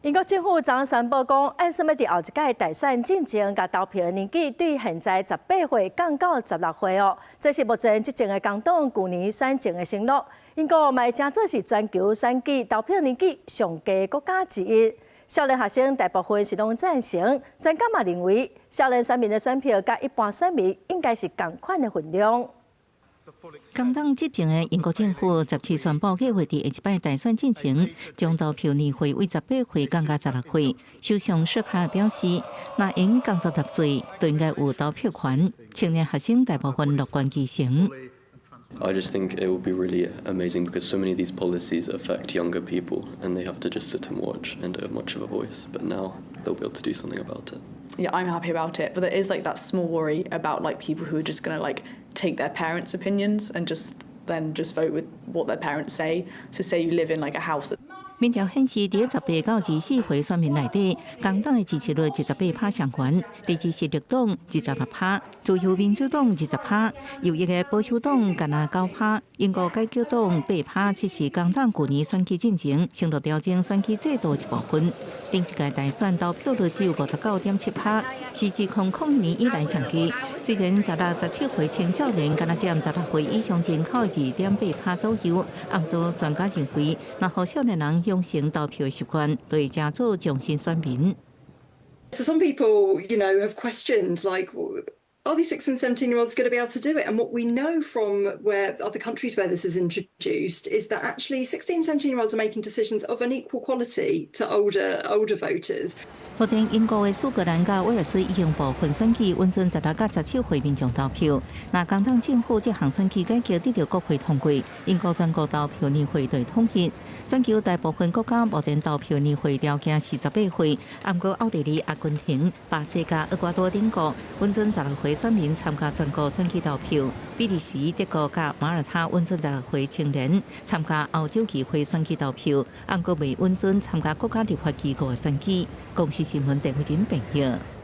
英国政府昨宣布讲，按什么伫后一届大选进前，甲投票的年纪对现在18岁降到16岁哦。这是目前执政的工党去年选前的承诺。英国嘛正做是全球选举投票年纪上低国家之一。少年学生大部分是拢赞成，专家嘛认为，少年选民的选票甲一般选民应该是同款的分量。 工党执政的英国政府17宣布，计划伫下一摆大选进前，将投票年岁为18岁降到16岁。首相舒克表示，若因降到10岁，都应该有投票权。青年学生大部分乐观其成。 I just think it will be really amazing because so many of these policies affect younger people and they have to just sit and watch and don't have much of a voice. But now they'll be able to do something about it. Yeah, I'm happy about it, but there is like that small worry about like people who are just gonna like take their parents' opinions and just vote with what their parents say. So say you live in like a house that 民调显示，伫18到24岁选民内底，工党的支持率18%上悬，第二是绿党26%，自由民主党20%，右翼的保守党干那9%，英国解救党8%，这是工党去年选举进程承诺调整选举制度一部分。顶一届大选投票率只有59.7%，是自2001年以来上低。虽然16、17岁青少年干那占16岁以上人口2.8%左右，暗示专家认为，若互少年人 养成投票的习惯，对加做重新选民。So some people, have questioned like, are these 16 and 17-year-olds going to be able to do it? And what we know from where other countries where this is introduced is that actually 16 and 17-year-olds are making decisions of an equal quality to older voters. 目前英国的苏格兰甲威尔斯已经部分选举允准16到17岁民众投票。若工党政府这项选举改革得到国会通过，英国全国投票年岁就统一。全球大部分国家目前投票年岁条件是18岁，不过奥地利、阿根廷、巴西甲厄瓜多等国允准16岁选民参加全国选举投票。比利时、德国甲马耳他允准16岁青年参加欧洲议会选举投票，不过未允准参加国家立法机构的选举。公司新闻陈慧珍报道。